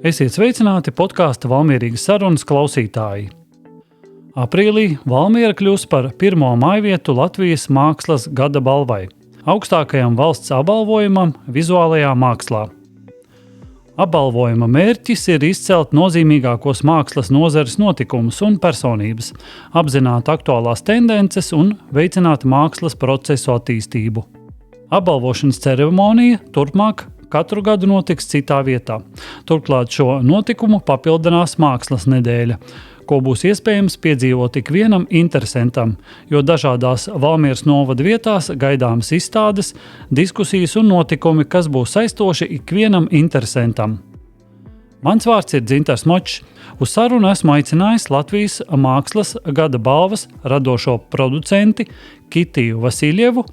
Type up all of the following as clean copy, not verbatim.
Esiet sveicināti podkāsta Valmierīgas sarunas klausītāji. Aprīlī Valmiera kļūs par pirmo mājvietu Latvijas mākslas gada balvai, augstākajam valsts apbalvojumam vizuālajā mākslā. Apbalvojuma mērķis ir izcelt nozīmīgākos mākslas nozares notikumus un personības, apzināt aktuālās tendences un veicināt mākslas procesu attīstību. Apbalvošanas ceremonija turpmāk katru gadu notiks citā vietā. Turklāt šo notikumu papildinās mākslas nedēļa, ko būs iespējams piedzīvot ikvienam interesantam, jo dažādās Valmieras novada vietās gaidāmas izstādes, diskusijas un notikumi, kas būs saistoši ikvienam interesantam. Mans vārds ir Dzintars Močs. Uz sarunu esmu aicinājis Latvijas mākslas gada balvas radošo producenti Kitiju Vasiljevu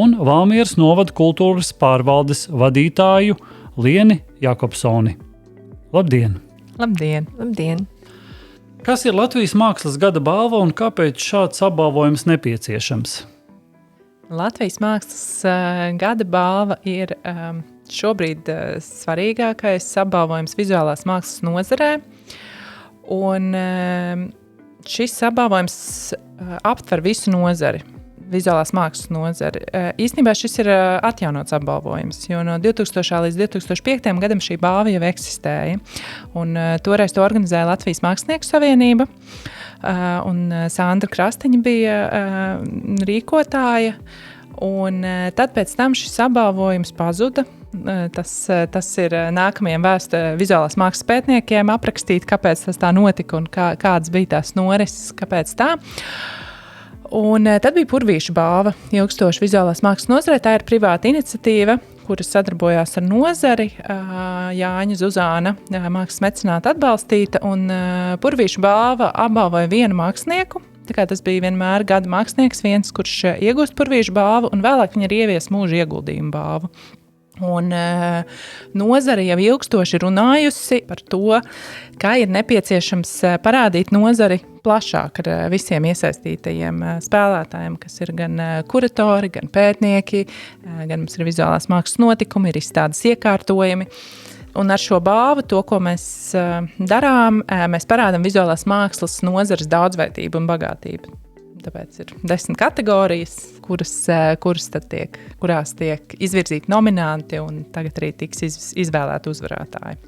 un Valmieras novada kultūras pārvaldes vadītāju Lieni Jakobsoni. Labdien! Labdien! Labdien! Kas ir Latvijas mākslas gada balva un kāpēc šāds apbalvojums nepieciešams? Latvijas mākslas gada balva ir šobrīd svarīgākais apbalvojums vizuālās mākslas nozarē. Un šis apbalvojums aptver visu nozari, vizuālās mākslas nozari. Īstenībā šis ir atjaunots apbalvojums, jo no 2000. līdz 2005. gadam šī balva jau eksistēja. Un toreiz to organizēja Latvijas Mākslinieku savienība, un Sandra Krastiņa bija rīkotāja. Un tad pēc tam šis apbalvojums pazuda. Tas ir nākamajiem vizuālās mākslas pētniekiem aprakstīt, kāpēc tas tā notika un kādas bija tās norises, kāpēc tā. Un tad bija Purvīša balva, ilgstoša vizuālās mākslas nozarē. Tā ir privāta iniciatīva, kuras sadarbojās ar nozari, Jāņa Zuzāna, mākslas mecenāta atbalstīta, un Purvīša balva apbalvoja vienu mākslinieku. Tā kā tas bija vienmēr gada mākslinieks, viens, kurš iegūst Purvīša balvu, un vēlāk viņa ir ievies mūža ieguldījumu balvu. Un nozare jau ilgstoši runājusi par to, kā ir nepieciešams parādīt nozari plašāk ar visiem iesaistītajiem spēlētājiem, kas ir gan kuratori, gan pētnieki, gan mums ir vizuālās mākslas notikumi, ir izstādes iekārtojumi. Un ar šo balvu, to, ko mēs darām, mēs parādām vizuālās mākslas nozares daudzveidību un bagātību. Tāpēc ir 10 kategorijas, kurās tiek izvirzīti nominanti, un tagad arī tiks izvēlēti uzvarētāji.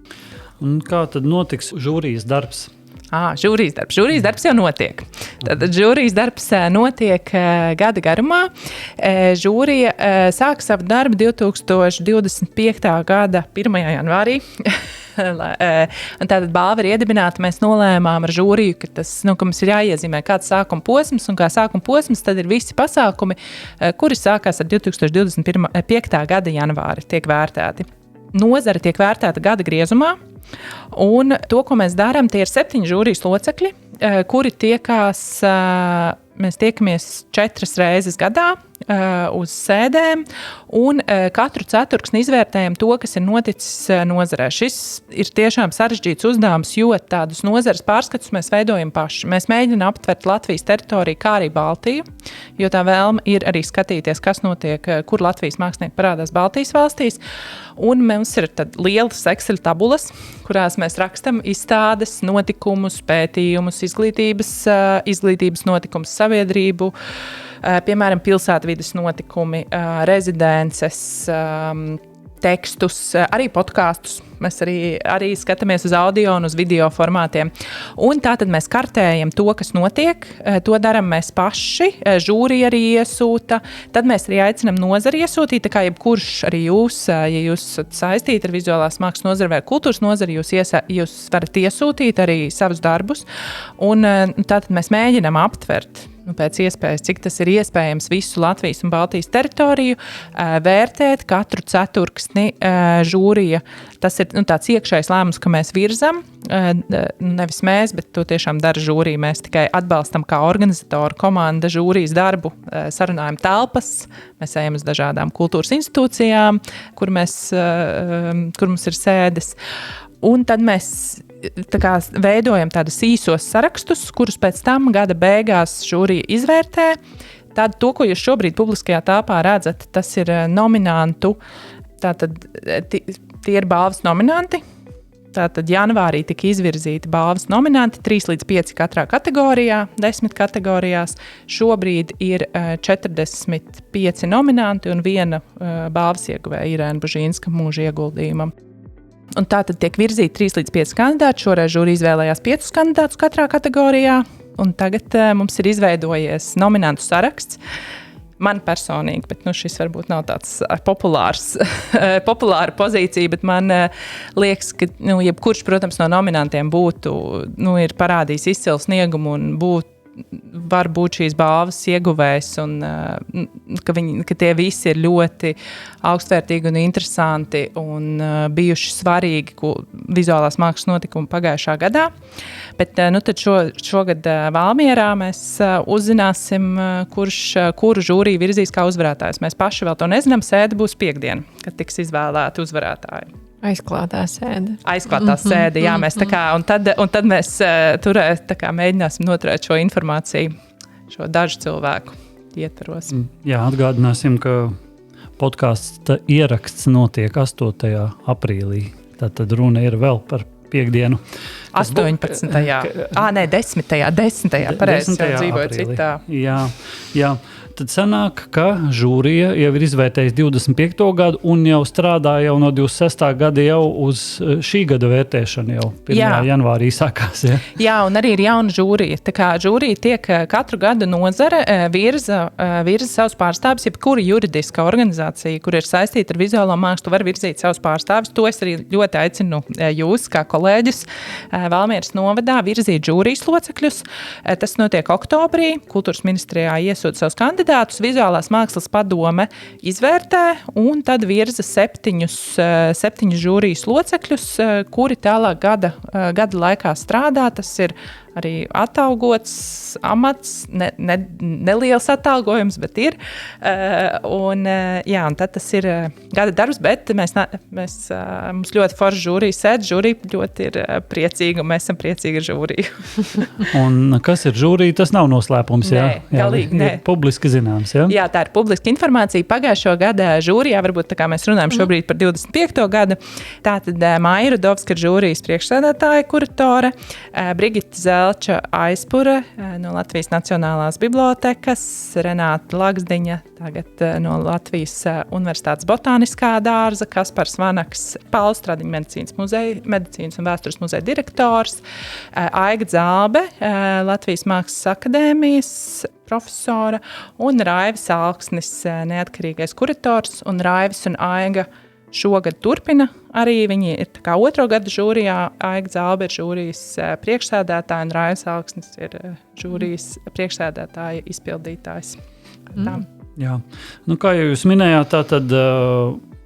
Un kā tad notiks žūrijas darbs? Žūrijas darbs. Žūrijas darbs jau notiek. Tad žūrijas darbs notiek gada garumā. Žūrija sāk savu darbu 2025. gada 1. janvārī. Un tātad balva ir iedibināta, mēs nolēmām ar žūriju, ka mums ir jāiezīmē kāds sākuma posms, un kā sākuma posms tad ir visi pasākumi, kuri sākās ar 2025. gada janvāri, tiek vērtēti. Nozare tiek vērtēta gada griezumā, un to, ko mēs darām, tie ir 7 žūrijas locekļi, kuri mēs tiekamies 4 reizes gadā uz sēdēm, un katru ceturksni izvērtējam to, kas ir noticis nozarē. Šis ir tiešām sarežģīts uzdevums, jo tādus nozares pārskatus mēs veidojam paši. Mēs mēģinām aptvert Latvijas teritoriju, kā arī Baltiju, jo tā vēlme ir arī skatīties, kas notiek, kur Latvijas mākslinieki parādās Baltijas valstīs. Un mums ir tad lielas Excel tabulas, kurās mēs rakstam izstādes, notikumus, pētījumus, izglītības notikumus, sabiedrību, piemēram, pilsētvides notikumi, rezidences, tekstus, arī podkastus. Mēs arī skatāmies uz audio un uz video formātiem. Un tātad mēs kartējam to, kas notiek. To darām mēs paši. Žūrija arī iesūta. Tad mēs arī aicinām nozari iesūtīt. Tā kā jebkurš arī jūs, ja jūs esat saistīti ar vizuālās mākslas nozari vai kultūras nozari, jūs varat iesūtīt arī savus darbus. Un tātad mēs mēģinām aptvert pēc iespējas, cik tas ir iespējams visu Latvijas un Baltijas teritoriju, vērtēt katru ceturksni žūrija. Tas ir tāds iekšējs lēmums, ka mēs virzam, nevis mēs, bet to tiešām dara žūrija. Mēs tikai atbalstam kā organizatoru komanda žūrijas darbu, sarunājam telpas, mēs ejam uz dažādām kultūras institūcijām, kur mums ir sēdes. Un tad mēs veidojam tādus īsos sarakstus, kurus pēc tam gada beigās žūrija izvērtē. Tad to, ko jūs šobrīd publiskajā telpā redzat, tas ir nominantu, tātad tie ir balvas nominanti. Tātad janvārī tika izvirzīti balvas nominanti 3 līdz 5 katrā kategorijā, 10 kategorijās. Šobrīd ir 45 nominanti un 1 balvas ieguvēja Irēna Bužīnska mūža ieguldījumam. Un tātad tiek virzīti 3 līdz 5 kandidāti. Šoreiz žūrija izvēlējās 5 kandidātus katrā kategorijā. Un tagad mums ir izveidojies nominantu saraksts. Man personīgi, bet šis varbūt nav tāds populāra pozīcija, bet man liekas, ka jebkurš, protams, no nominantiem ir parādījis izcilu sniegumu un var būt šīs balvas ieguvējs un ka tie visi ir ļoti augstvērtīgi un interesanti un bijuši svarīgi vizuālās mākslas notikumi pagājušā gadā. Bet tad šogad Valmierā mēs uzzināsim, kuru žūriju virzīs kā uzvarētājs. Mēs paši vēl to nezinām, sēde būs piektdien, kad tiks izvēlēti uzvarētāji. Aizklātā sēde. Aizklātā sēde, jā, mēs un tad mēs mēģināsim noturēt šo informāciju, šo dažu cilvēku ietvaros. Jā, atgādināsim, ka podkāsta ieraksts notiek 8. aprīlī. Tātad runa ir vēl par piekdienu. 18. 10. pareizi dzīvoju citā. Jā. Tad sanāk, ka žūrija jau ir izvērtējusi 25. gadu un jau strādā jau no 26. gada jau uz šī gada vērtēšanu jau 1. janvārī sākās. Jā, un arī ir jauna žūrija. Tā kā žūrija tiek katru gadu nozare virza savus pārstāvis, jebkura juridiska organizācija, kur ir saistīta ar vizuālo mākslu, var virzīt savus pārstāvis. To es arī ļoti aicinu jūs, kā kolēģus, Valmieras novadā virzīt žūrijas locekļus. Tas notiek oktobrī. Kultūras ministrijā iesūta savus kandidātus, vizuālās mākslas padome izvērtē un tad virza 7 žūrijas locekļus, kuri tālāk gada laikā strādā. Tas ir arī atalgots amats, neliels atalgojums, bet ir. Un tad tas ir gada darbs, bet mums ļoti forša žūrija sēd. Žūrija ļoti ir priecīga, un mēs esam priecīgi ar žūriju. Un kas ir žūrija? Tas nav noslēpums, jā? Galīgi, nē. Ir publiski zināms, jā? Jā, tā ir publiska informācija. Pagājušo gada žūrijā, varbūt tā kā mēs runājam šobrīd par 25. gadu, tātad Maija Rudovska ir žūrijas priekšsēdētāja, kuratore, Brigita Zelča Aizpure no Latvijas Nacionālās bibliotekas, Renāta Lagzdiņa tagad no Latvijas Universitātes botāniskā dārza, Kaspars Vanaks, Pauls Stradiņa medicīnas un vēstures muzeja direktors, Aiga Zābe, Latvijas Mākslas akadēmijas profesora un Raivis Alksnis, neatkarīgais kurators, un Raivis un Aiga šogad turpina. Arī viņi ir tā kā 2. gada žūrijā. Aiga Zābe ir žūrijas priekšsēdētāja un Raivis Alksnis ir žūrijas priekšsēdētāja izpildītājs. Jā. Kā jau jūs minējāt, tātad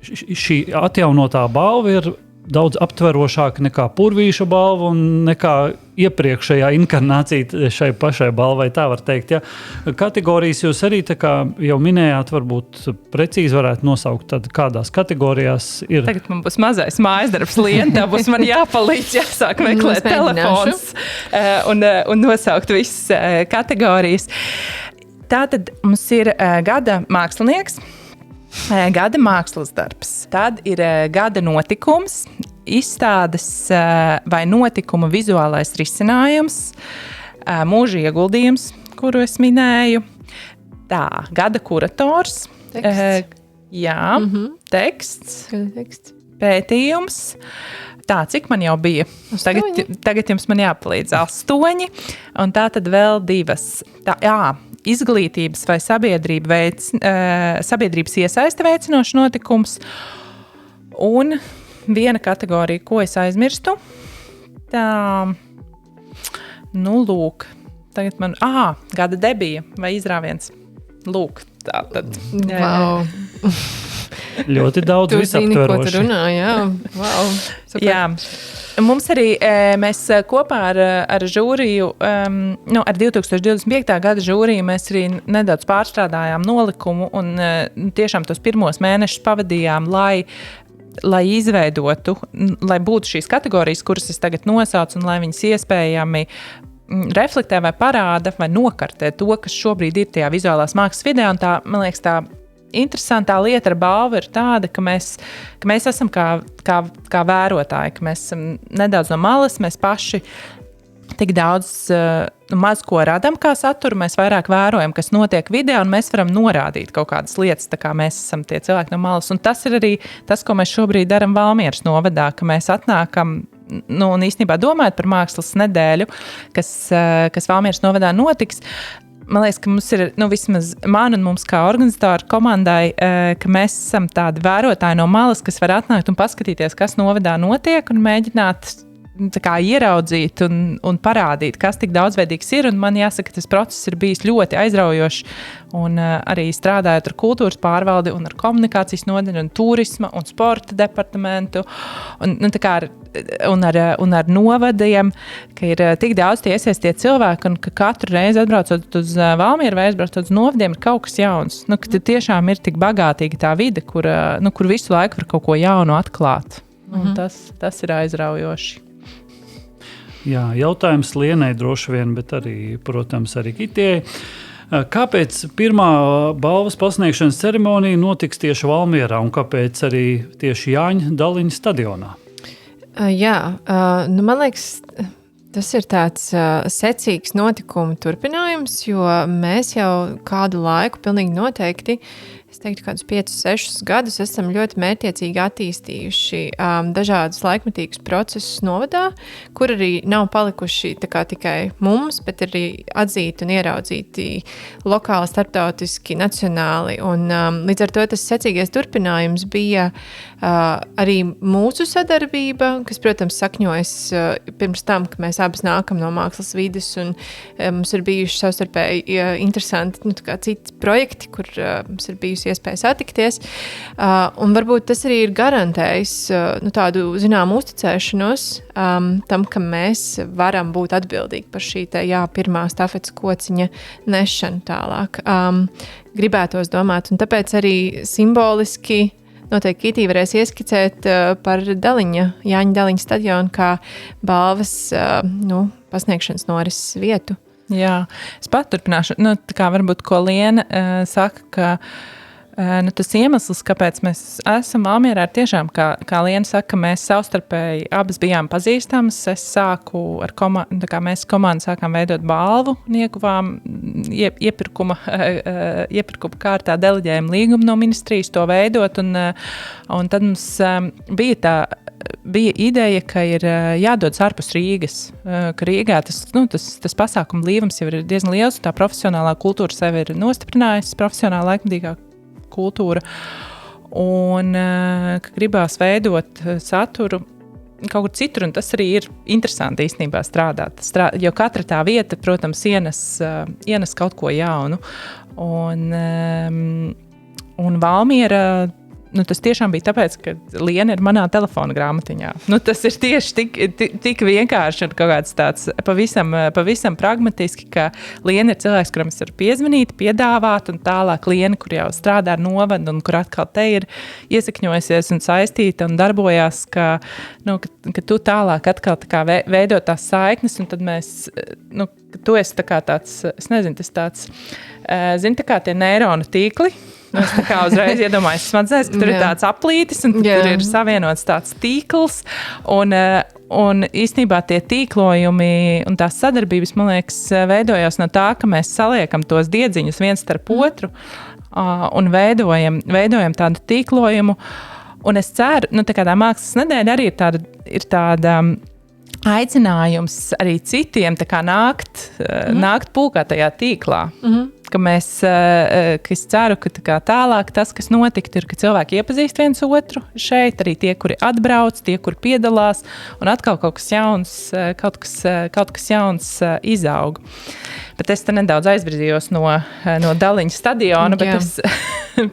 šī atjaunotā balva ir daudz aptverošāka nekā Purvīša balva un nekā iepriekšējā inkarnācija šai pašai balvai, tā var teikt. Ja? Kategorijas jūs arī tā kā jau minējāt, varbūt precīzi varētu nosaukt, tad kādās kategorijās ir. Tagad man būs mazais mājas darbs lientā, būs man jāpalīdz, jāsāk meklēt telefons un nosaukt visas kategorijas. Tātad mums ir gada mākslinieks, gada mākslas darbs, tad ir gada notikums, izstādes vai notikuma vizuālais risinājums, mūža ieguldījums, kuru es minēju, gada kurators, teksts, pētījums. Tā, cik man jau bija? Tagad jums man jāpalīdz 8, un tā tad vēl 2. Izglītības vai sabiedrības iesaiste veicinošs notikums. Un viena kategorija, ko es aizmirstu. Lūk. Tagad man, gada debija vai izrāviens. Lūk, tā tad. Wow. Ļoti daudz visaptveroši. Tu zini, ko tu runā, jā. Wow. Super. Jā. Mums arī mēs kopā ar žūriju, ar 2025. gada žūriju mēs arī nedaudz pārstrādājām nolikumu un tiešām tos pirmos mēnešus pavadījām, lai izveidotu, lai būtu šīs kategorijas, kuras es tagad nosaucu, un lai viņas iespējami reflektē vai parāda vai nokartē to, kas šobrīd ir tajā vizuālās mākslas vidē, un tā, man liekas, tā interesantā lieta ar balvu ir tāda, ka mēs esam kā vērotāji, ka mēs esam nedaudz no malas, mēs paši tik daudz maz ko radam kā saturu, mēs vairāk vērojam, kas notiek vidē, un mēs varam norādīt kaut kādas lietas, tā kā mēs esam tie cilvēki no malas. Un tas ir arī tas, ko mēs šobrīd daram Valmieras novadā, ka mēs atnākam, un īstenībā domājot par mākslas nedēļu, kas Valmieras novadā notiks, man liekas, ka mums ir, vismaz man un mums kā organizatoru komandai, ka mēs esam tādi vērotāji no malas, kas var atnākt un paskatīties, kas novadā notiek un mēģināt ieraudzīt un parādīt, kas tik daudzveidīgs ir. Un man jāsaka, tas process ir bijis ļoti aizraujošs. Un arī strādājot ar kultūras pārvaldi un ar komunikācijas nodaļu un turisma un sporta departamentu un ar novadiem, ka ir tik daudz tie iesaistie cilvēki un ka katru reizi atbraucot uz Valmieru vai aizbraucot uz novadiem ir kaut kas jauns. Ka tiešām ir tik bagātīga tā vide, kur visu laiku var kaut ko jaunu atklāt. Un tas ir aizraujoši. Jā, jautājums Lienai droši vien, bet arī, protams, arī Kitijai. Kāpēc pirmā balvas pasniegšanas ceremonija notiks tieši Valmierā un kāpēc arī tieši Jāņa Daliņa stadionā? Man liekas, tas ir tāds secīgs notikumu turpinājums, jo mēs jau kādu laiku pilnīgi noteikti, es teiktu, kādus 5-6 gadus esam ļoti mērķiecīgi attīstījuši dažādus laikmetīgus procesus novadā, kur arī nav palikuši tikai mums, bet arī atzīti un ieraudzīti lokāli, starptautiski, nacionāli. Un, līdz ar to tas secīgais turpinājums bija arī mūsu sadarbība, kas, protams, sakņojas pirms tam, ka mēs abas nākam no mākslas vides un mums ir bijuši savstarpēji interesanti citi projekti, kur mums ir bijusi iespēja satikties. Un varbūt tas arī ir garantējis tādu zināmu uzticēšanos tam, ka mēs varam būt atbildīgi par šī pirmā stafetes kociņa nešanu tālāk. Gribētos domāt, un tāpēc arī simboliski noteikti Kitī varēs ieskicēt par Jāņa Daliņa stadionu kā balvas pasniegšanas norises vietu. Jā, es paturpināšu. Varbūt, ko Liena saka, ka tas iemesls, kāpēc mēs esam Valmierā, ir tiešām, kā Liena saka, mēs savstarpēji abas bijām pazīstamas. Es sāku ar mēs komandu sākām veidot balvu un ieguvām iepirkuma kārtā deleģējumu līgumu no ministrijas to veidot. Un tad mums bija ideja, ka ir jādodas ārpus Rīgas. Ka Rīgā tas pasākumu blīvums jau ir diezgan liels, tā profesionālā kultūra sevi ir nostiprinājusi, profesionāla laikmatīgā kultūra, un ka gribās veidot saturu kaut kur citur, un tas arī ir interesanti īstenībā strādāt. Jo katra tā vieta, protams, ienes kaut ko jaunu. Un Valmiera, tas tiešām bija tāpēc, ka Liena ir manā telefona grāmatiņā. Tas ir tieši tik vienkārši un kaut kāds tāds pavisam pragmatiski, ka Liena ir cilvēks, kuram es varu piezvanīt, piedāvāt, un tālāk Liena, kur jau strādā ar novadu un kur atkal te ir iesakņojusies un saistīta un darbojās, ka tu tālāk atkal veido tās saiknes, un tad mēs, tu esi tāds, es nezinu, tas tāds, tā kā tie neironu tīkli. Es tā kā uzreiz iedomājos smadzenēs, ka tur ir tāds aplītis un tur ir savienots tāds tīkls. Un īstenībā tie tīklojumi un tās sadarbības, man liekas, veidojās no tā, ka mēs saliekam tos diedziņus viens starp otru un veidojam tādu tīklojumu. Un es ceru, tā mākslas nedēļa arī ir tāda aicinājums arī citiem nākt pulkā tajā tīklā. Ka es ceru, ka tālāk tas, kas notikt, ir, ka cilvēki iepazīst viens otru šeit, arī tie, kuri atbrauc, tie, kuri piedalās, un atkal kaut kas jauns izaug. Bet es te nedaudz aizvirzījos no Daliņa stadiona, bet es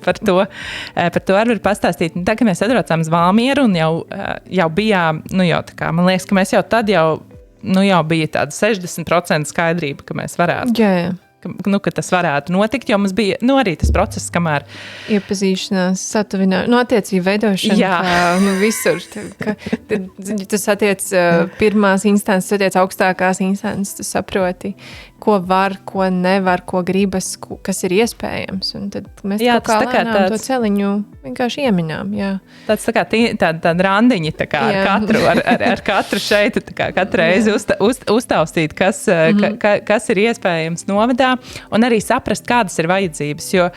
par to arī varu pastāstīt. Tā, ka mēs atbraucām uz Valmieru un jau bijām, man liekas, ka mēs jau tad jau bija tāda 60% skaidrība, ka mēs varētu. ka tas varētu notikt, jo mums bija arī tas process, kamēr iepazīšanās, satuvināšana, attiecību veidošana, visur. Tas attiec pirmās instances, attiec augstākās instances, tu saproti, ko var, ko nevar, ko gribas, kas ir iespējams. Un tad mēs lēnām to celiņu vienkārši ieminām. Jā. Tāds tāda randiņa ar katru šeit, katru reizi uztaustīt, kas ir iespējams novadā, un arī saprast, kādas ir vajadzības, jo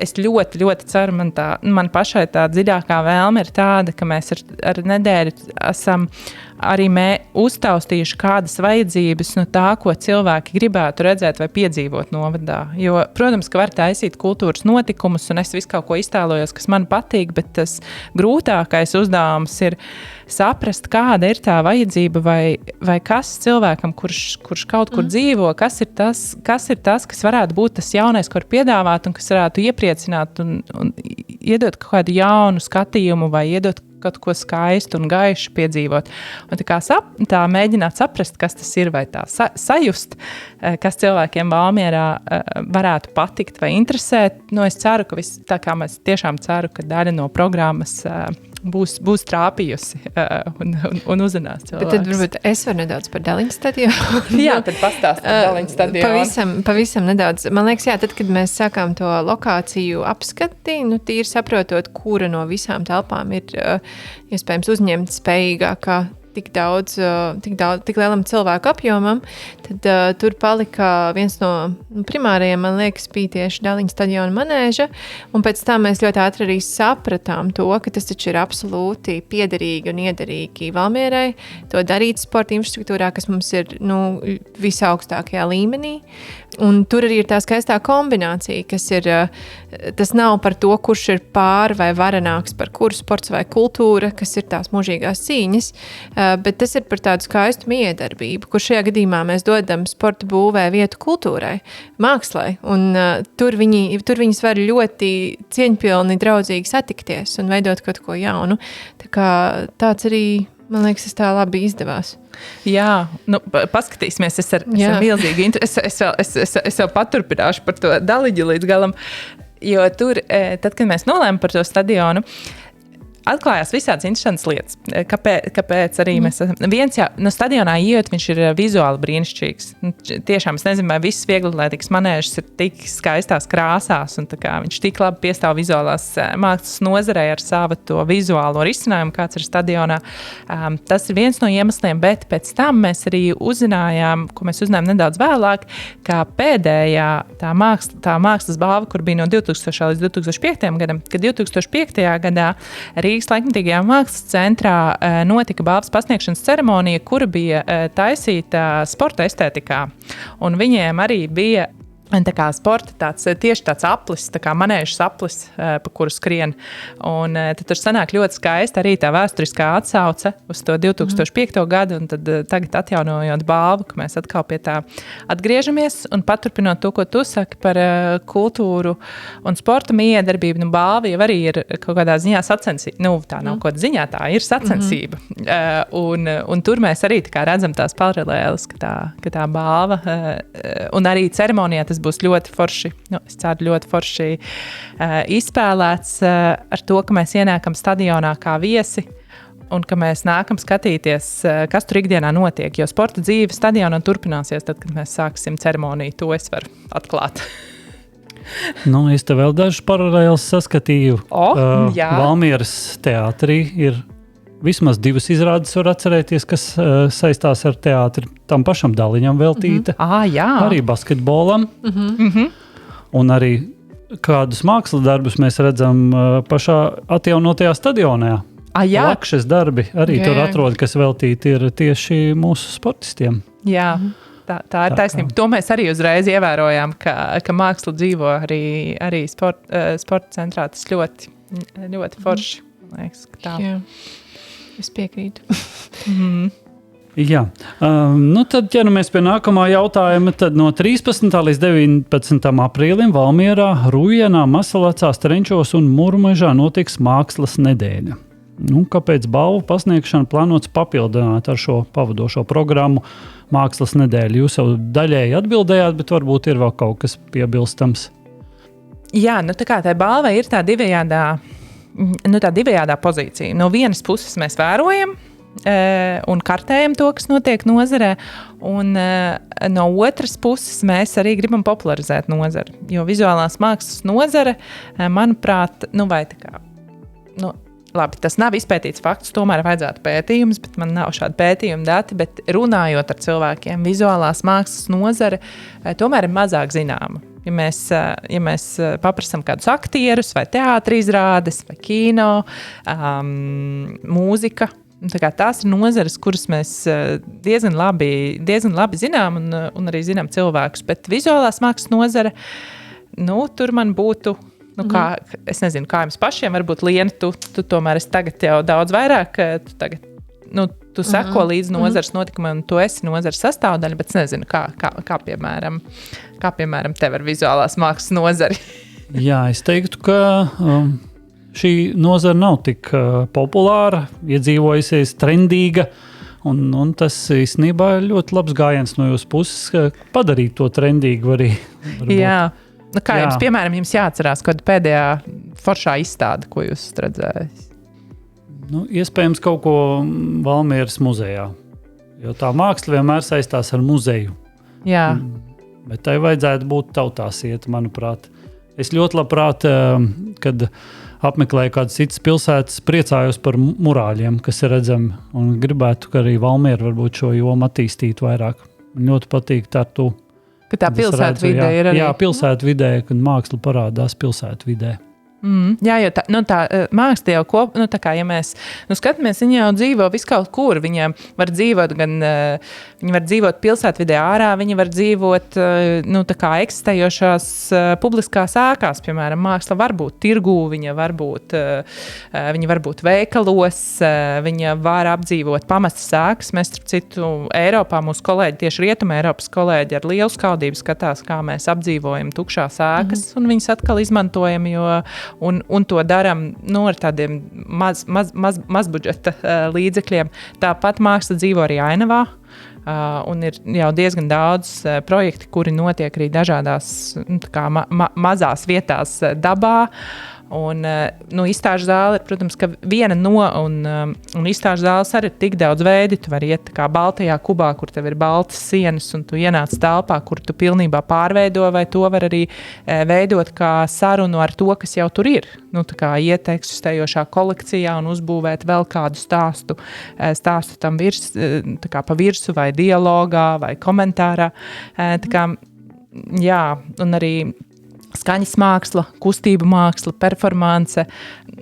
es ļoti, ļoti ceru, man pašai tā dziļākā vēlme ir tāda, ka mēs ar nedēļu esam arī uztaustījuši kādas vajadzības no tā, ko cilvēki gribētu redzēt vai piedzīvot novadā. Jo, protams, ka var taisīt kultūras notikumus, un es visu kaut ko iztēlojos, kas man patīk, bet tas grūtākais uzdevums ir saprast, kāda ir tā vajadzība vai kas cilvēkam, kurš kaut kur dzīvo, kas ir tas, kas varētu būt tas jaunais, ko var piedāvāt un kas varētu iepriecināt un iedot kaut kādu jaunu skatījumu vai iedot kaut ko skaistu un gaišu piedzīvot. Un tā mēģināt saprast, kas tas ir, vai tā sajust, kas cilvēkiem Valmierā varētu patikt vai interesēt. Es ceru, ka tā kā mēs tiešām ceru, ka daļa no programmas būs trāpījusi un uzrunās cilvēks. Bet tad varbūt es varu nedaudz par Daliņu stadionu. Jā, tad pastāst par Daliņu stadionu. Pavisam nedaudz. Man liekas, tad, kad mēs sākām to lokāciju apskati, tīri saprotot, kura no visām telpām ir iespējams uzņemt spējīgākā tik lielam cilvēku apjomam, tad tur palika viens no primārajiem, man liekas, bija tieši Daliņu stadiona manēža, un pēc tam mēs ļoti ātri arī sapratām to, ka tas taču ir absolūti piederīgi un iederīgi Valmierai, to darīt sporta infrastruktūrā, kas mums ir visaugstākajā līmenī, un tur arī ir tā skaistā kombinācija, kas ir, tas nav par to, kurš ir pār vai varenāks par kuru sports vai kultūra, kas ir tās mūžīgās cīņas, bet tas ir par tādu skaistu miedarbību, kur šajā gadījumā mēs dodam sporta būvē vietu kultūrai, mākslai, un tur viņas var ļoti cieņpilni, draudzīgi satikties un veidot kaut ko jaunu. Tā kā tāds arī, man liekas, tā labi izdevās. Jā, paskatīsimies, es ar milzīgi es vēl paturpināšu par to Daliņu līdz galam, jo tur, tad, kad mēs nolēmām par to stadionu, atklājās visādas interesantas lietas. Kāpēc arī mēs esam? Stadionā iet, viņš ir vizuāli brīnišķīgs. Tiešām es nezinu, vai viss vieglatlētīgs manēžas ir tik skaistās krāsās, un viņš tik labi piestāv vizuālās mākslas nozarē ar savu to vizuālo risinājumu, kāds ir stadionā. Tas ir viens no iemesliem, bet pēc tam mēs arī uzzinājām, ko mēs uzzinājām nedaudz vēlāk, kā pēdējā tā mākslas balva, kur bija no 2000. līdz 2005. gadam, kad 2005. gadā Rīgas laikmatīgajā mākslas centrā notika balvas pasniegšanas ceremonija, kura bija taisīta sporta estētikā. Un viņiem arī bija sporta tieši tāds aplis, manēžas aplis, pa kuru skrien. Un tad tur sanāk ļoti skaisti arī tā vēsturiskā atsauce uz to 2005. gadu, un tad tagad atjaunojot balvu, ka mēs atkal pie tā atgriežamies un paturpinot to, ko tu saki par kultūru un sporta miedarbību, balva jau arī ir kaut kādā ziņā sacensība. Tā nav kaut kāda ziņā, tā ir sacensība. Un tur mēs arī redzam tās paralēles, ka tā balva un arī ceremonijā tas būs ļoti forši, es ceru, ļoti forši izspēlēts ar to, ka mēs ienākam stadionā kā viesi un ka mēs nākam skatīties, kas tur ikdienā notiek, jo sporta dzīve stadionā turpināsies tad, kad mēs sāksim ceremoniju. To es varu atklāt. Es te vēl dažus paralēlus saskatīju. Valmieras teātrī ir vismaz 2 izrādes, var atcerēties, kas saistās ar teātri. Tam pašam Daliņam veltīta. Arī basketbolam. Un arī kādus mākslas darbus mēs redzam pašā atjaunotajā stadionā. Lakšas darbi arī tur atrod, kas veltīti ir tieši mūsu sportistiem. Jā. Tā ir taisnība. To mēs arī uzreiz ievērojām, ka māksla dzīvo arī sporta centrā. Tas ļoti, ļoti forši. Liekas, ka tā. Jā. Es piekrītu. Jā. Tad ķeramies pie nākamā jautājuma. Tad no 13. līdz 19. aprīlim Valmierā, Rujenā, Masalacā, Strenčos un Mūrmežā notiks mākslas nedēļa. Kāpēc balvu pasniegšanu plānots papildināt ar šo pavadošo programmu Mākslas nedēļu? Jūs jau daļēji atbildējāt, bet varbūt ir vēl kaut kas piebilstams. Jā, tā kā tā balva ir tā divējādā pozīcija. No vienas puses mēs vērojam un kartējam to, kas notiek nozarē, un no otras puses mēs arī gribam popularizēt nozari. Jo vizuālās mākslas nozare, manuprāt, labi, tas nav izpētīts fakts, tomēr vajadzētu pētījumus, bet man nav šādi pētījumi dati, bet runājot ar cilvēkiem, vizuālās mākslas nozare tomēr ir mazāk zināma. Ja mēs paprasam kādus aktierus, vai teātri izrādes, vai kino, mūzika, tās ir nozares, kuras mēs diezgan labi zinām un arī zinām cilvēkus, bet vizuālās mākslas nozare, tur man būtu, es nezinu, kā jums pašiem, varbūt Liena, tu tomēr esi tagad jau daudz vairāk, tu seko līdz nozares notikumiem, un tu esi nozares sastāvdaļa, bet es nezinu, kā piemēram tev ar vizuālās mākslas nozari. Jā, es teiktu, ka šī nozara nav tik populāra, iedzīvojusies trendīga, un tas īstenībā ir ļoti labs gājiens no jūsu puses, padarīt to trendīgu arī. Varbūt. Jā. Jums, piemēram, jāatcerās, kad pēdējā foršā izstāde, ko jūs esat redzējis? Iespējams, kaut ko Valmieras muzejā, jo tā māksla vienmēr saistās ar muzeju. Jā. Bet tai vajadzētu būt tautās iet, manuprāt. Es ļoti labprāt, kad apmeklēju kādas citas pilsētas, priecājos par murāļiem, kas ir redzami, un gribētu, ka arī Valmiera varbūt šo jomu attīstītu vairāk. Man ļoti patīk Tartu. Ka tā pilsētvidē ir arī. Jā, pilsētvidē, kad māksla parādās pilsētvidē. Jā, jo tā māksla jau tā kā, ja mēs skatāmies, viņa jau dzīvo viskaut kur. Viņa var dzīvot viņa var dzīvot pilsētvidē ārā, viņa var dzīvot tā kā eksistējošās publiskās ēkās, piemēram, māksla var būt tirgū, viņa var būt veikalos, viņa var apdzīvot pamestas ēkas. Mēs, starp citu, Eiropā mūsu kolēģi, tieši Rietuma Eiropas kolēģi ar lielu skaudību skatās, kā mēs apdzīvojam tukšās ēkas, un viņas atkal izmantojam, un to darām ar tādiem mazbudžeta līdzekļiem. Tāpat māksla dzīvo arī ainavā, un ir jau diezgan daudz projekti, kuri notiek arī dažādās mazās vietās dabā. Un izstāžu zāle ir, protams, ka viena un izstāžu zāles arī ir tik daudz veidi. Tu vari iet kā baltajā kubā, kur tev ir baltas sienas, un tu ienāc telpā, kur tu pilnībā pārveido, vai to var arī veidot kā sarunu ar to, kas jau tur ir. Tā kā iet eksistējošā kolekcijā un uzbūvēt vēl kādu stāstu tam pa virsu vai dialogā vai komentārā. Jā, un arī skaņas māksla, kustību māksla, performance.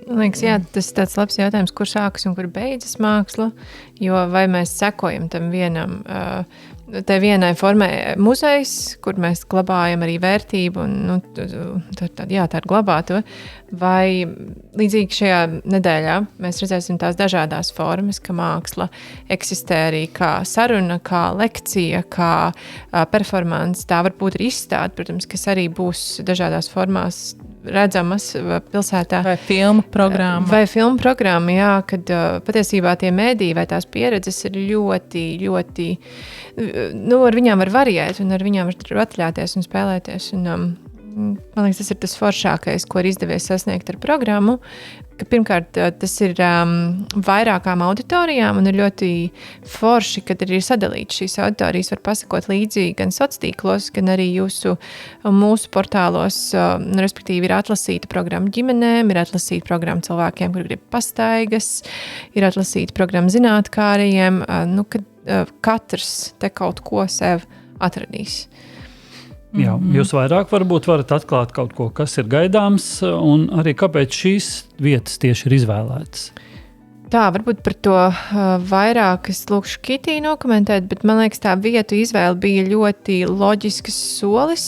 Man liekas, jā, tas ir tāds labs jautājums, kur sākas un kur beidzas māksla, jo vai mēs sekojam tam tai vienai formai muzejs, kur mēs glabājam arī vērtību, un tā ir glabāto, vai līdzīgi šajā nedēļā mēs redzēsim tās dažādās formas, ka māksla eksistē arī kā saruna, kā lekcija, kā performance, tā varbūt ir izstāde, protams, kas arī būs dažādās formās redzamas pilsētā. Vai filmu programma. Jā, kad patiesībā tie mēdī vai tās pieredzes ir ļoti, ļoti, ar viņām var variēt un ar viņām var atļauties un spēlēties. Un, man liekas, tas ir tas foršākais, ko ir izdevies sasniegt ar programmu, ka pirmkārt tas ir vairākām auditorijām un ir ļoti forši, kad ir sadalīts šīs auditorijas, var pasakot līdzi gan sociālos, gan arī mūsu portālos, respektīvi ir atlasīta programma ģimenēm, ir atlasīta programma cilvēkiem, kuri grib pastaigas, ir atlasīta programma zinātkāriem, kad katrs te kaut ko sev atradīs. Jā, jūs vairāk varbūt varat atklāt kaut ko, kas ir gaidāms, un arī kāpēc šīs vietas tieši ir izvēlētas. Tā, varbūt par to vairāk es lūkšu Kitī nokomentēt, bet man liekas, tā vietu izvēle bija ļoti loģisks solis,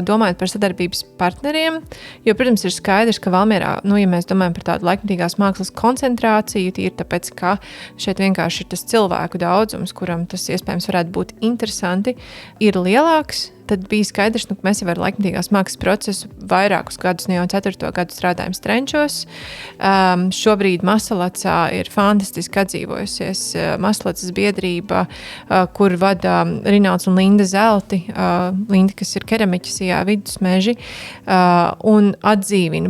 domājot par sadarbības partneriem, jo, protams, ir skaidrs, ka Valmierā, ja mēs domājam par tādu laikmatīgās mākslas koncentrāciju, tīri tāpēc, ka šeit vienkārši ir tas cilvēku daudzums, kuram tas iespējams varētu būt interesanti, ir lielāks. tad bija skaidrs, ka mēs jau ar laikmatīgās mākslas procesu vairākus gadus, jau 4. gadu strādājam Strenčos. Šobrīd Masalacā ir fantastiski atdzīvojusies Masalacas biedrība, kur vada Rinalds un Linda Zelti. Linda, kas ir keramiķis, vidusmeži, un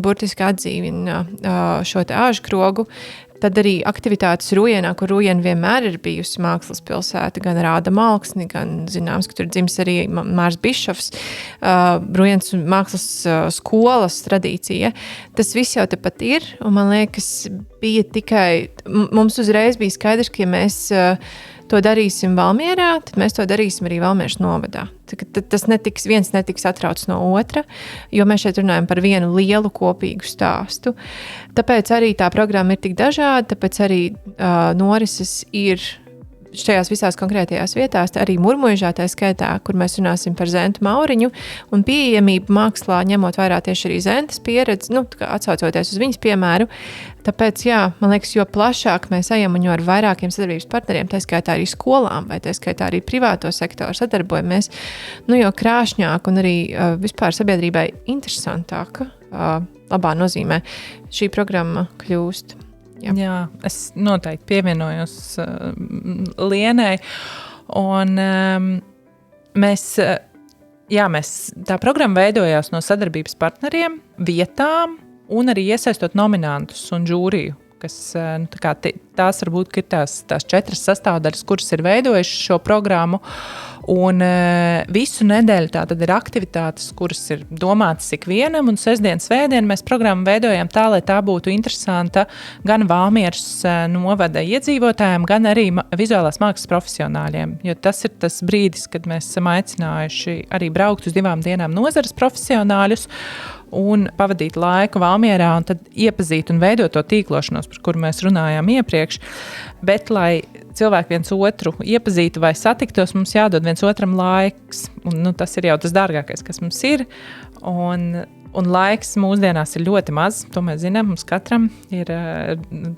burtiski atdzīvina šo te āžu krogu. Tad arī aktivitātes Rujenā, kur Rujena vienmēr ir bijusi mākslas pilsēta, gan rāda māksni, gan zināms, ka tur dzimis arī Mārs Bišofs, Rujenas mākslas skolas tradīcija. Tas viss jau tepat ir, un man liekas, mums uzreiz bija skaidrs, ka ja mēs to darīsim Valmierā, tad mēs to darīsim arī Valmieras novadā. Tas viens netiks atrauts no otra, jo mēs šeit runājam par vienu lielu kopīgu stāstu. Tāpēc arī tā programma ir tik dažāda, tāpēc arī norises ir šajās visās konkrētajās vietās, arī Murmuižā tā skaitā, kur mēs runāsim par Zentu Mauriņu un pieejamību mākslā, ņemot vērā tieši arī Zentas pieredzi, atsaucoties uz viņas piemēru. Tāpēc, man liekas, jo plašāk mēs ejam un jo ar vairākiem sadarbības partneriem, tā skaitā arī skolām vai tā skaitā arī privāto sektoru sadarbojamies, jo krāšņāk un arī vispār sabiedrībai interesantāka, labā nozīmē, šī programma kļūst. Jā, es noteikti pievienojos Lienai, un mēs tā programma veidojās no sadarbības partneriem, vietām un arī iesaistot nominantus un žūriju, kas tās varbūt ir tās 4 sastāvdaļas, kuras ir veidojušas šo programmu. Un visu nedēļu tā tad ir aktivitātes, kuras ir domātas ikvienam, un sestdien, svētdien mēs programmu veidojam tā, lai tā būtu interesanta gan Valmieras novada iedzīvotājiem, gan arī vizuālās mākslas profesionāļiem. Jo tas ir tas brīdis, kad mēs esam aicinājuši arī braukt uz 2 dienām nozares profesionāļus un pavadīt laiku Valmierā un tad iepazīt un veidot to tīklošanos, par kuru mēs runājām iepriekš. Bet, lai cilvēki viens otru iepazītu vai satiktos, mums jādod viens otram laiks. Un, tas ir jau tas dārgākais, kas mums ir. Un laiks mūsdienās ir ļoti maz, to mēs zinām. Mums katram ir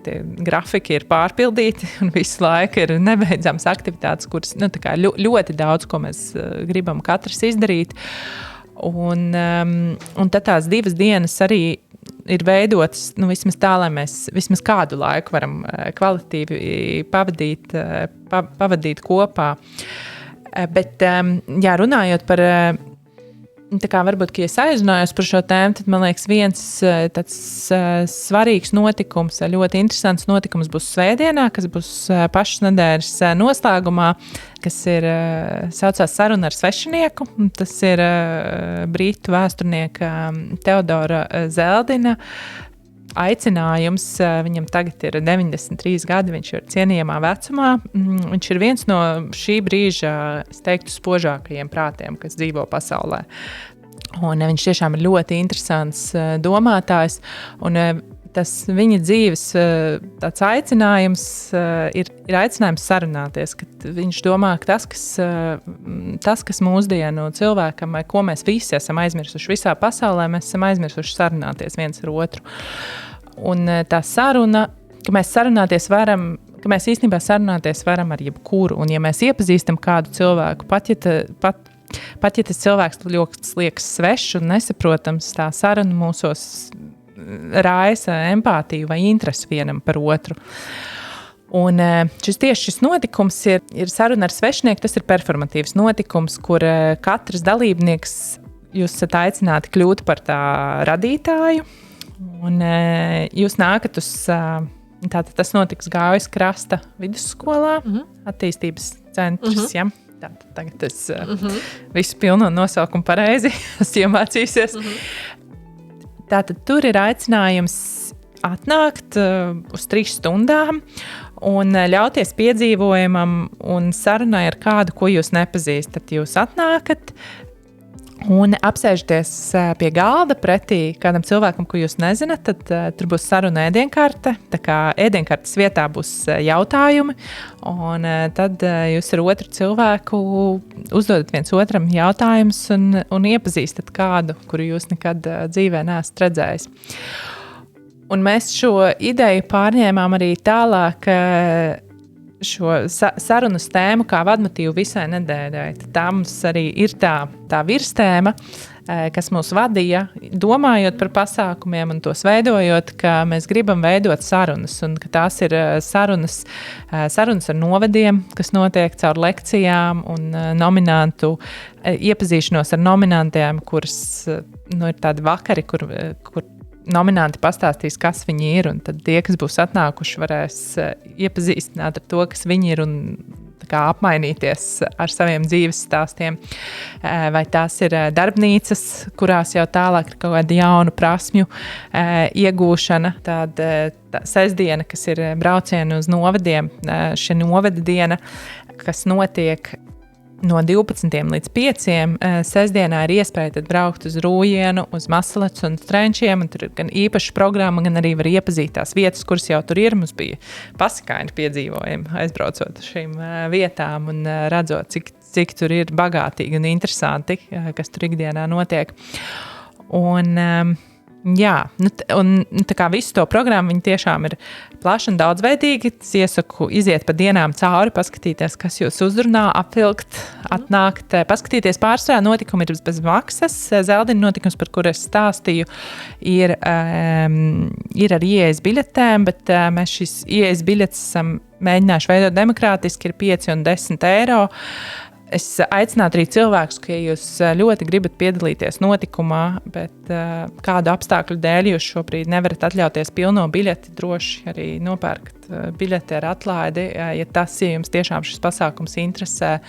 tie grafiki ir pārpildīti un visu laiku ir nebeidzams aktivitātes, kuras ļoti daudz, ko mēs gribam katrs izdarīt. Un tad tās 2 dienas arī ir veidotas, vismaz tā, lai mēs vismaz kādu laiku varam kvalitatīvi pavadīt kopā. Bet, runājot par, varbūt, ka es aizrunājos par šo tēmu, tad, man liekas, viens tāds svarīgs notikums, ļoti interesants notikums būs svētdienā, kas būs pašas nedēļas noslēgumā, kas ir saucās Saruna ar svešinieku. Tas ir brītu vēsturnieka Teodora Zeldina aicinājums. Viņam tagad ir 93 gadi, viņš ir cienījamā vecumā. Viņš ir viens no šī brīža, es teiktu, spožākajiem prātiem, kas dzīvo pasaulē. Un viņš tiešām ir ļoti interesants domātājs, un tas viņa dzīves tāds aicinājums ir aicinājums sarunāties, kad viņš domā, ka tas, kas mūsdienu cilvēkam, vai ko mēs visi esam aizmirsuši visā pasaulē, mēs esam aizmirsuši sarunāties viens ar otru. Un tā saruna, ka mēs īstenībā sarunāties varam ar jebkuru, un ja mēs iepazīstam kādu cilvēku, pat ja tas cilvēks ļoti liekas svešs un nesaprotams, tā saruna mūsos raisa empātiju vai interesi vienam par otru. Un šis notikums ir saruna ar svešinieku, tas ir performatīvs notikums, kur katrs dalībnieks jūs esat aicināti kļūt par tā radītāju, un jūs nākat uz, tātad tas notiks Gājas krasta vidusskolā, attīstības centrs, ja? Tātad tagad es visu pilno nosaukumu pareizi esmu iemācījusies. Tātad tur ir aicinājums atnākt uz 3 stundām un ļauties piedzīvojumam un sarunai ar kādu, ko jūs nepazīstat. Jūs atnākat un apsēžaties pie galda pretī kādam cilvēkam, ko jūs nezināt, tad tur būs saruna ēdienkarte. Tā kā ēdienkartes vietā būs jautājumi, un tad jūs ar otru cilvēku uzdodat viens otram jautājumus un iepazīstat kādu, kuru jūs nekad dzīvē neesat redzējis. Un mēs šo ideju pārņēmām arī tālāk šo sarunas tēmu kā vadmotīvu visai nedēļai. Tā mums arī ir tā virstēma, kas mūs vadīja, domājot par pasākumiem un tos veidojot, ka mēs gribam veidot sarunas, un ka tās ir sarunas ar novadiem, kas notiek caur lekcijām un nominantu iepazīšanos ar nominantiem, kuras ir tādi vakari, kur nominanti pastāstīs, kas viņi ir, un tad tie, kas būs atnākuši, varēs iepazīstināt ar to, kas viņi ir, un kā apmainīties ar saviem dzīves stāstiem. Vai tās ir darbnīcas, kurās jau tālāk ir kaut kāda jaunu prasmju iegūšana. Tāda sestdiena, kas ir braucieni uz novadiem, šī novada diena, kas notiek no 12 līdz 5. Sestdienā ir iespēja tad braukt uz Rūjienu, uz Masalecu un Strenčiem, un tur ir gan īpaša programma, gan arī var iepazīt tās vietas, kuras jau tur ir. Mums bija pasakaini piedzīvojumi, aizbraucot uz šīm vietām un redzot, cik tur ir bagātīgi un interesanti, kas tur ikdienā notiek. Un tā kā visu to programmu, viņi tiešām ir plaši un daudzveidīgi. Es iesaku iziet pa dienām cauri, paskatīties, kas jūs uzrunā, apvilkt, atnākt, paskatīties pārsvarā. Notikumi ir bez maksas. Zeldina notikums, par kuru es stāstīju, ir ar ieejas biļetēm, bet mēs šīs ieejas biļetes esam mēģinājuši veidot demokrātiski, ir 5 un 10 eiro. Es aicinātu arī cilvēkus, ka jūs ļoti gribat piedalīties notikumā, bet kādu apstākļu dēļ jūs šobrīd nevarat atļauties pilno biļeti, droši arī nopērkt biļeti ar atlaidi. Ja jums tiešām šis pasākums interesē,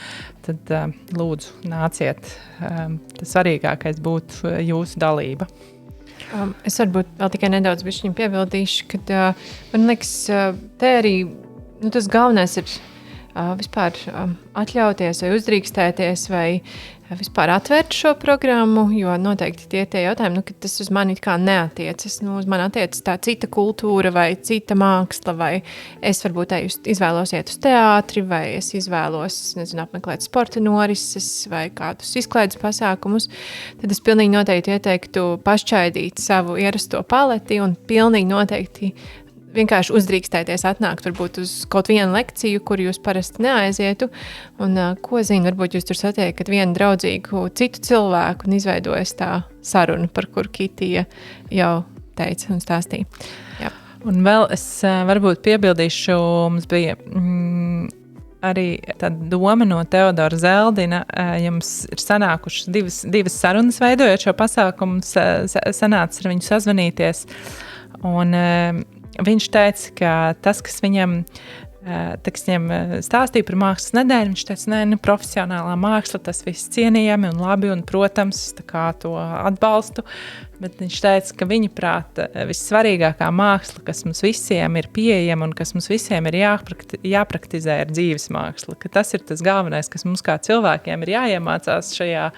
tad lūdzu nāciet. Tas svarīgākais būtu jūsu dalība. Es varbūt vēl tikai nedaudz bišķiņu piebildīšu, kad man liekas, te arī tas galvenais ir vispār atļauties vai uzdrīkstēties vai vispār atvērt šo programmu, jo noteikti tie jautājumi, ka tas uz mani kā neatiecas. Uz mani attiecas tā cita kultūra vai cita māksla, vai es varbūt izvēlos iet uz teātri, vai es izvēlos, apmeklēt sporta norises vai kādus izklaides pasākumus. Tad es pilnīgi noteikti ieteiktu pašķaidīt savu ierasto paleti un pilnīgi noteikti vienkārši uzdrīkstēties atnākt varbūt uz kaut vienu lekciju, kur jūs parasti neaizietu. Un, ko zinu, varbūt jūs tur satiekat vienu draudzīgu citu cilvēku un izveidojas tā saruna, par kuru Kitija jau teica un stāstīja. Jā. Un vēl es varbūt piebildīšu, mums bija arī tāda doma no Teodora Zeldina. Jums ir sanākušas divas sarunas veidojot šo pasākumu, sanācis ar viņu sazvanīties. Un viņš teica, ka tas, kas viņam stāstīja par mākslas nedēļu, viņš teica, profesionālā māksla, tas viss cienījami un labi, un, protams, tā kā to atbalstu, bet viņš teica, ka viņa prāta vissvarīgākā māksla, kas mums visiem ir pieejama un kas mums visiem ir jāpraktizē, ir dzīves māksla, ka tas ir tas galvenais, kas mums kā cilvēkiem ir jāiemācās šajā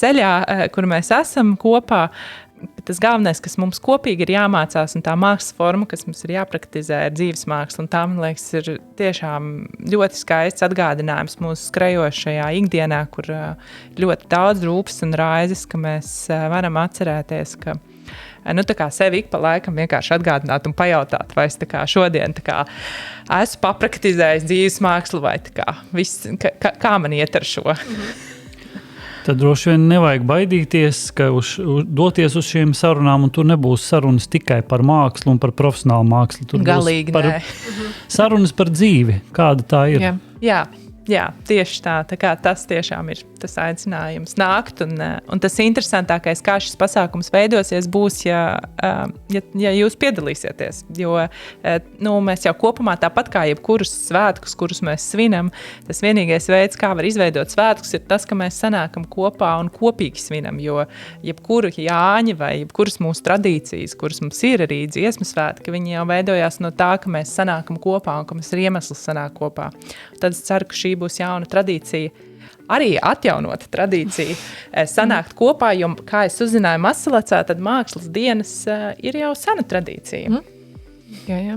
ceļā, kur mēs esam kopā. Bet tas galvenais, kas mums kopīgi ir jāmācās, un tā mākslas forma, kas mums ir jāpraktizē, ir dzīves māksla. Un tā, man liekas, ir tiešām ļoti skaists atgādinājums mūsu skrejošajā ikdienā, kur ļoti daudz rūpes un raizes, ka mēs varam atcerēties, ka tā kā sevi ik pa laikam vienkārši atgādināt un pajautāt, vai es tā kā šodien tā kā esmu papraktizējis dzīves mākslu, vai tā kā, kā man iet ar šo. Tad droši vien nevajag baidīties, ka doties uz šīm sarunām, un tur nebūs sarunas tikai par mākslu un par profesionālu mākslu. Tur galīgi būs sarunas par dzīvi, kāda tā ir. Jā, tieši tā. Tā kā tas tiešām ir tas aicinājums nākt. Un tas interesantākais, kā šis pasākums veidosies, būs, ja jūs piedalīsieties. Jo mēs jau kopumā tāpat kā jebkurus svētkus, kurus mēs svinam, tas vienīgais veids, kā var izveidot svētkus, ir tas, ka mēs sanākam kopā un kopīgi svinam. Jo jebkuru Jāņa vai jebkuras mūsu tradīcijas, kuras mums ir arī dziesmu svētki, viņi jau veidojās no tā, ka mēs sanākam kopā un ka mums ir iemesls sanākt kopā. Tad es ceru, ka šī būs jauna tradīcija, arī atjaunota tradīcija sanākt kopā, jo, kā es uzzināju Masalecā, tad mākslas dienas ir jau sena tradīcija. Jā.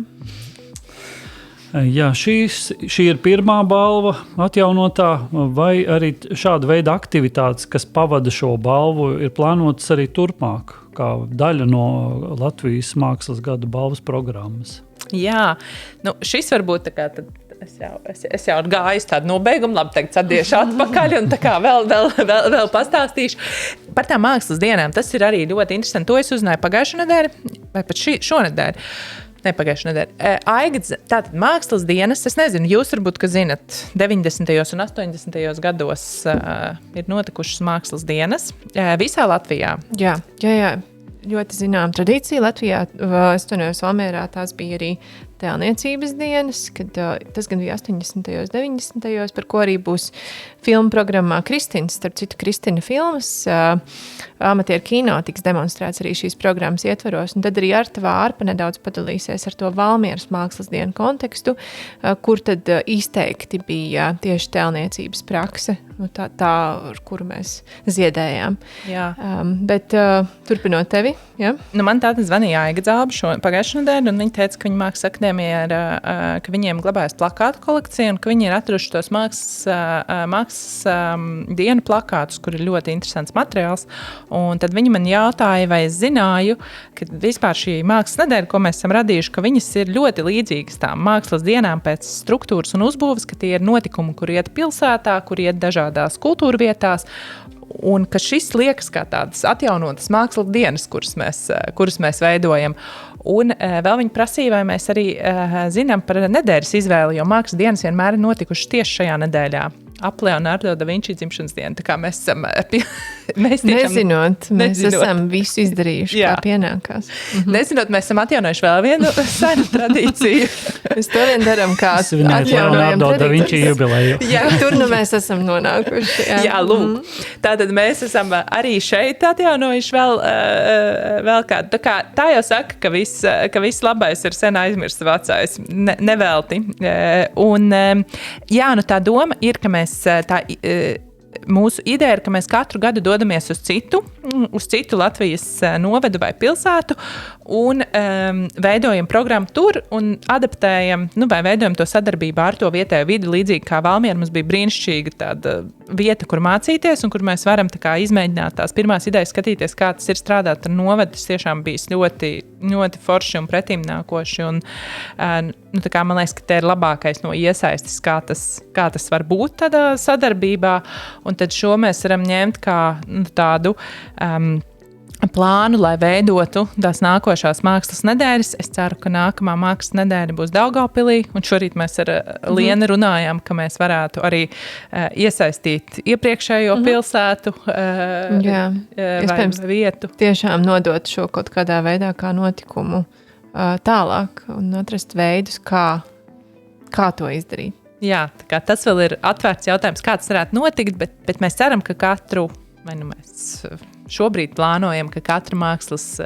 Jā, šī ir pirmā balva atjaunotā, vai arī šāda veida aktivitātes, kas pavada šo balvu, ir plānotas arī turpmāk, kā daļa no Latvijas mākslas gada balvas programmas? Jā, šis varbūt tā kā Es jau gāju tādu nobeigumu, labi, tagad sadiešu atpakaļ un tā kā vēl pastāstīšu. Par tām mākslas dienām, tas ir arī ļoti interesanti. To es uzzināju pagājušo nedēļu vai pat šonedēļ. Ne pagājušajā nedēļā. Aigads, tātad mākslas dienas, es nezinu, jūs varbūt, ka zinat, 90. un 80. gados ir notikušas mākslas dienas visā Latvijā. Jā. Ļoti zinām tradīcija Latvijā. Es to nevis Valmierā, tās bija arī tēlniecības dienas, kad tas gan bija 80. 90. par ko arī būs filmu programmā Kristīnas, starp citu Kristīna filmas, amatieru kino tiks demonstrēts arī šīs programmas ietvaros, un tad arī Arta Vārpa nedaudz padalīsies ar to Valmieras mākslas dienu kontekstu, kur tad izteikti bija tieši tēlniecības prakse, tā ar kuru mēs ziedējām. Jā. Bet turpinot tevi, ja? Nu, man tāda zvanīja Aiga Dzāba pagājušajā nedēļā, un viņa teica, ka viņa mākslas akadēmijā ka viņiem glabājas plakātu kolekcija, un ka viņi ir atraduši tos mākslas dienu plakātus, kur ir ļoti interesants materiāls. Un tad viņi man jautāja, vai es zināju, ka vispār šī mākslas nedēļa, ko mēs esam radījuši, ka viņas ir ļoti līdzīgas tām mākslas dienām pēc struktūras un uzbūves, ka tie ir notikumi, kur iet pilsētā, kur iet dažādās kultūra vietās, un ka šis liekas kā tādas atjaunotas mākslas dienas, kuras mēs veidojam. Un vēl viņi prasīja, vai mēs arī zinām par nedēļas izvēli, jo mākslas dienas vienmēr ir notikušas tieši šajā nedēļā. Ap Leonardo da Vinci dzimšanas dienu. Tā kā mēs esam... Nezinot, mēs esam visu izdarījuši, kā pienākās. Nezinot, mēs esam atjaunojuši vēl vienu senu tradīciju. Mēs to vien darām, kā atjaunojam Leonardo da Vinci jubileju. Jā, tur nu mēs esam nonākuši. Jā, lūk. Tātad mēs esam arī šeit atjaunojuši vēl kādu. Tā jau saka, ka viss labais ir sen aizmirsts vecais. Nevelti. Un jā, nu tā doma ir, ka mēs mūsu ideja ir, ka mēs katru gadu dodamies uz citu Latvijas novedu vai pilsētu un veidojam programmu tur un adaptējam, vai veidojam to sadarbībā ar to vietējo vidi, līdzīgi kā Valmiera. Mums bija brīnišķīga tāda vieta, kur mācīties un kur mēs varam tā kā izmēģināt tās pirmās idejas, skatīties, kā tas ir strādāt ar novedu. Tas tiešām bijis ļoti, ļoti forši un pretimnākoši. Un, tā kā man liekas, ka te ir labākais no iesaistes, kā tas var būt tādā sadarbībā. Un tad šo mēs varam ņemt kā tādu plānu, lai veidotu tās nākošās mākslas nedēļas. Es ceru, ka nākamā mākslas nedēļa būs Daugavpilī, un šorīt mēs ar Lienu runājām, ka mēs varētu arī iesaistīt iepriekšējo pilsētu vai vietu. Tiešām nodot šo kaut kādā veidā kā notikumu tālāk un atrast veidus, kā to izdarīt. Jā, tā kā tas vēl ir atvērts jautājums, kā tas varētu notikt, bet mēs ceram, ka mēs šobrīd plānojam, ka katra mākslas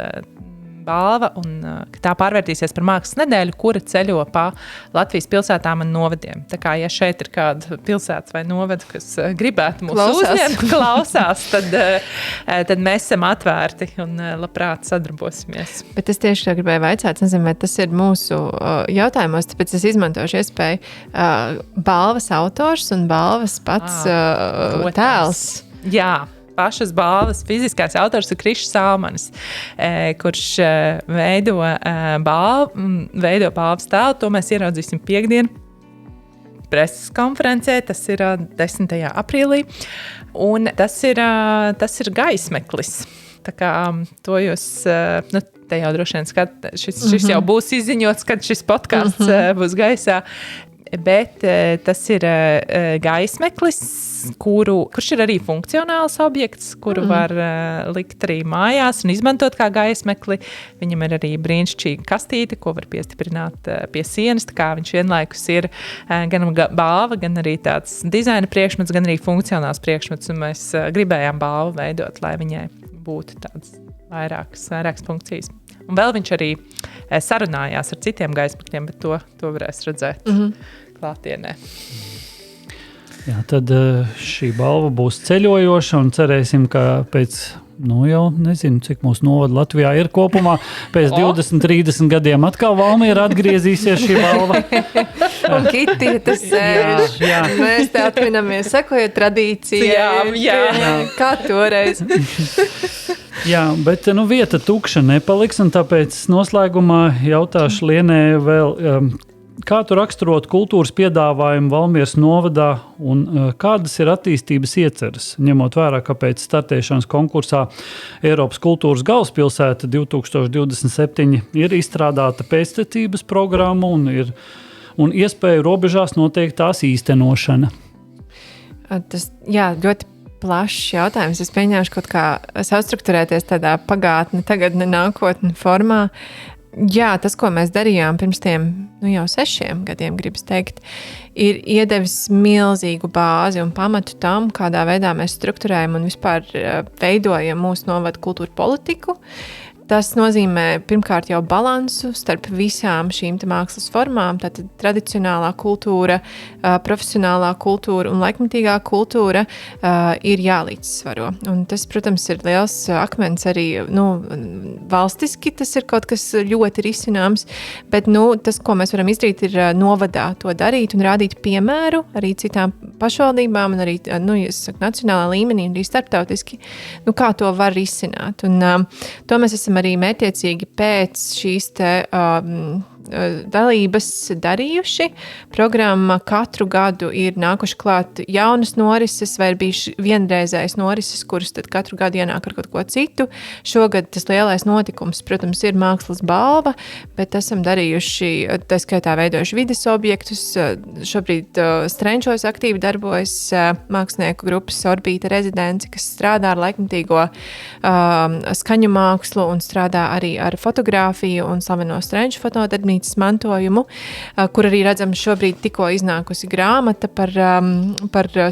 balva un ka tā pārvērtīsies par mākslas nedēļu, kura ceļo pa Latvijas pilsētām un novadiem. Tā kā, ja šeit ir kāda pilsēta vai novada, kas gribētu mūs uzņemt, klausās, tad mēs esam atvērti un labprāt sadarbosimies. Bet es tieši gribēju vaicāt, nezinu, vai tas ir mūsu jautājumos, tāpēc es izmantošu iespēju balvas autors un balvas pats tēls. Jā. Pašas balvas fiziskās autors ir Krišs Salmanis, kurš veido balvas tēlu. To mēs ieraudzīsim piekdien preses konferencē. Tas ir 10. aprīlī. Un tas ir gaismeklis. Tā kā to jūs... te jau droši vien šis jau būs izziņots, kad šis podcasts būs gaisā. Bet tas ir gaismeklis, kurš ir arī funkcionāls objekts, kuru var likt arī mājās un izmantot kā gaismekli. Viņam ir arī brīnišķīga kastīte, ko var piestiprināt pie sienas. Tā kā viņš vienlaikus ir gan balva, gan arī tāds dizaina priekšmets, gan arī funkcionāls priekšmets. Un mēs gribējām balvu veidot, lai viņai būtu tādas vairākas funkcijas. Un vēl viņš arī sarunājās ar citiem gaismekļiem, bet to varēs redzēt klātienē. Jā, tad šī balva būs ceļojoša un cerēsim, ka pēc, jau nezinu, cik mūsu novada Latvijā ir kopumā, pēc 20-30 gadiem atkal Valmiera atgriezīsies šī balva. Un Kiti, tas sēž. Jā. Mēs te atminamies, sekojot tradīcijām. Jā. Kā toreiz. Jā, bet vieta tukša nepaliks, un tāpēc noslēgumā jautāšu Lienē vēl, Kā tu raksturot kultūras piedāvājumu Valmieras novadā un kādas ir attīstības ieceres, ņemot vērā, ka pēc startēšanas konkursā Eiropas kultūras galvaspilsēta 2027 ir izstrādāta pēctecības programma un iespēju robežās noteikt tās īstenošana? Tas, ļoti plašs jautājums. Es mēģināšu kaut kā sastrukturēties tādā pagātne, tagadne, nākotne formā. Jā, tas, ko mēs darījām pirms tiem jau 6 gadiem, gribas teikt, ir iedevis milzīgu bāzi un pamatu tam, kādā veidā mēs strukturējam un vispār veidojam mūsu novada kultūra politiku. Tas nozīmē pirmkārt jau balansu starp visām šīm mākslas formām, tātad tradicionālā kultūra, profesionālā kultūra un laikmetīgā kultūra ir jālīdzsvaro. Un tas, protams, ir liels akmens arī valstiski, tas ir kaut kas ļoti risināms, bet tas, ko mēs varam izdarīt, ir novadā to darīt un rādīt piemēru arī citām pašvaldībām un arī nacionālā līmenī un arī starptautiski, kā to var risināt. Un to mēs esam arī mērķiecīgi pēc šīs dalības darījuši. Programma katru gadu ir nākuši klāt jaunas norises vai ir bijuši vienreizējas norises, kuras tad katru gadu ienāk ar kaut ko citu. Šogad tas lielais notikums, protams, ir mākslas balva, bet esam darījuši, tā skaitā veidojuši vides objektus. Šobrīd Strenčos aktīvi darbojas mākslinieku grupas Orbīta rezidence, kas strādā ar laikmetīgo skaņu mākslu un strādā arī ar fotogrāfiju un slaveno Strenču fotodarbnīcu mantojumu, kur arī redzam šobrīd tikko iznākusi grāmata par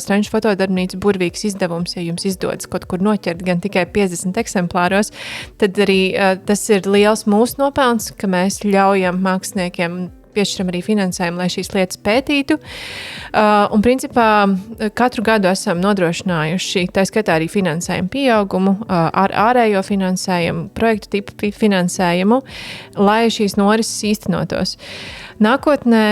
Strenču fotodarbnīcu, burvīgs izdevums, ja jums izdodas kaut kur noķert gan tikai 50 eksemplāros, tad arī tas ir liels mūsu nopelns, ka mēs ļaujam māksliniekiem piešķiram arī finansējumu, lai šīs lietas pētītu. Un principā katru gadu esam nodrošinājuši, tā skaitā arī finansējumu pieaugumu, ar ārējo finansējumu, projektu tipu finansējumu, lai šīs norises īstenotos. Nākotnē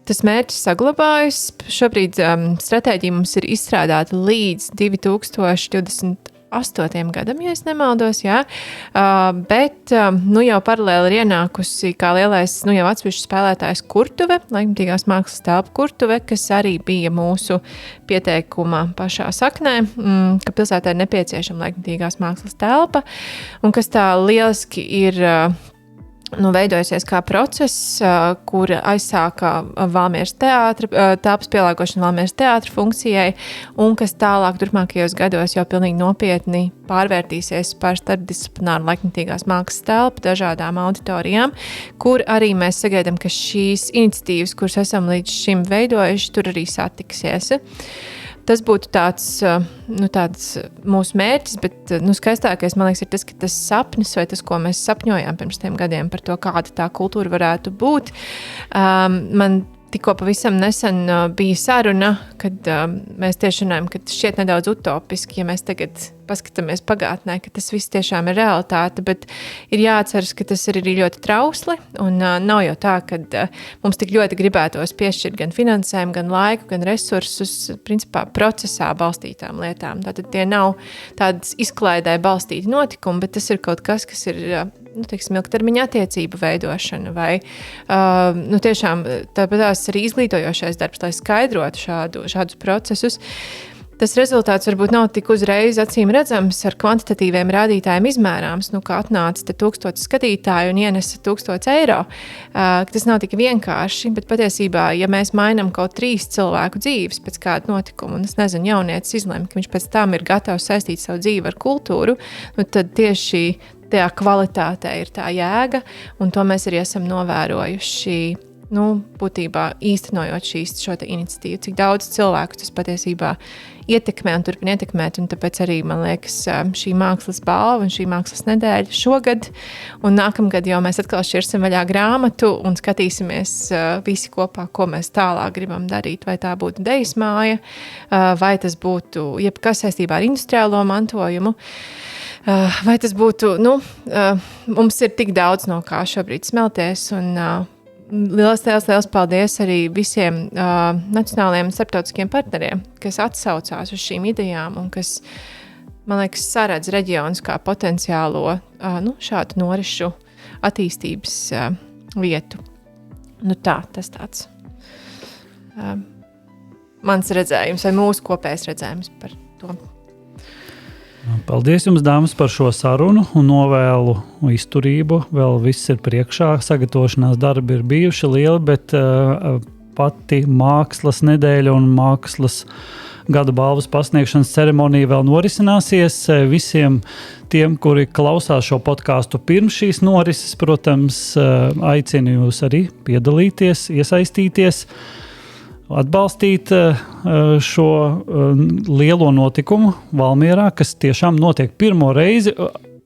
tas mērķis saglabājas. Šobrīd stratēģija mums ir izstrādāta līdz 2028. gadam, ja es nemaldos, jā. Bet jau paralēli ir ienākusi kā lielais, jau atsevišķi spēlētājs Kurtuve, laikmetīgās mākslas telpa Kurtuve, kas arī bija mūsu pieteikuma pašā saknē, ka pilsētā ir nepieciešama laikmetīgās mākslas telpa, un kas tā lieliski ir veidojusies kā process, kur aizsāka Valmieras teātra, telpas pielāgošana Valmieras teātra funkcijai, un kas tālāk turpmākajos gados jau pilnīgi nopietni pārvērtīsies par starpdisciplināru laikmetīgās mākslas telpu dažādām auditorijām, kur arī mēs sagaidām, ka šīs iniciatīvas, kuras esam līdz šim veidojuši, tur arī satiksies. Tas būtu tāds mūsu mērķis, bet skaistākais, man liekas, ir tas, ka tas sapnis vai tas, ko mēs sapņojām pirms tiem gadiem par to, kāda tā kultūra varētu būt. Man tikko pavisam nesen bija saruna, kad mēs tieši runājam, ka šķiet nedaudz utopiski, ja mēs tagad paskatāmies pagātnē, ka tas viss tiešām ir realitāte, bet ir jāatceras, ka tas ir arī ļoti trausli, un nav jau tā, ka mums tik ļoti gribētos piešķirt gan finansējumu, gan laiku, gan resursus, principā procesā balstītām lietām. Tātad tie nav tādas izklaidē balstīti notikumi, bet tas ir kaut kas, kas ir ilgtermiņa attiecību veidošana vai tiešām tāpatās arī izglītojošais darbs, lai skaidrotu šādus procesus. Tas rezultāts varbūt nav tik uzreiz acīm redzams ar kvantitatīviem rādītājiem izmērāms, kā atnāca 1000 skatītāju un ienesa 1000 eiro. Tas nav tik vienkārši, bet patiesībā, ja mēs mainām kaut 3 cilvēku dzīves pēc kāda notikuma, un es nezinu, jaunietis izlem, ka viņš pēc tam ir gatavs saistīt savu dzīvi ar kultūru, tad tieši tajā kvalitātē ir tā jēga, un to mēs arī esam novērojuši, būtībā īstenojot šo iniciatīvu, cik daudz cilvēku tas patiesībā ietekmē un turpina ietekmēt, un tāpēc arī, man liekas, šī mākslas balva un šī mākslas nedēļa šogad, un nākamgad jau mēs atkal šķirsim vaļā grāmatu un skatīsimies visi kopā, ko mēs tālāk gribam darīt, vai tā būtu dejas māja, vai tas būtu jebkas saistībā ar industriālo mantojumu, vai tas būtu, mums ir tik daudz no kā šobrīd smelties, un liels paldies arī visiem nacionālajiem un starptautiskiem partneriem, kas atsaucās uz šīm idejām un kas, man liekas, saredz reģionus kā potenciālo šādu norišu attīstības vietu. Nu tā, tas tāds mans redzējums vai mūsu kopējs redzējums par to. Paldies jums, dāmas, par šo sarunu un novēlu izturību. Vēl viss ir priekšā, sagatavošanās darbi ir bijuši lieli, bet pati mākslas nedēļa un mākslas gada balvas pasniegšanas ceremonija vēl norisināsies. Visiem tiem, kuri klausās šo podcastu pirms šīs norises, protams, aicinu jūs arī piedalīties, iesaistīties, atbalstīt šo lielo notikumu Valmierā, kas tiešām notiek pirmo reizi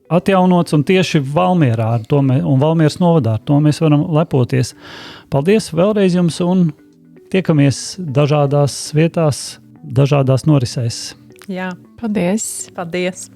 atjaunots un tieši Valmierā ar to un Valmieras novadā. Ar to mēs varam lepoties. Paldies vēlreiz jums un tiekamies dažādās vietās, dažādās norisēs. Jā, Paldies! paldies!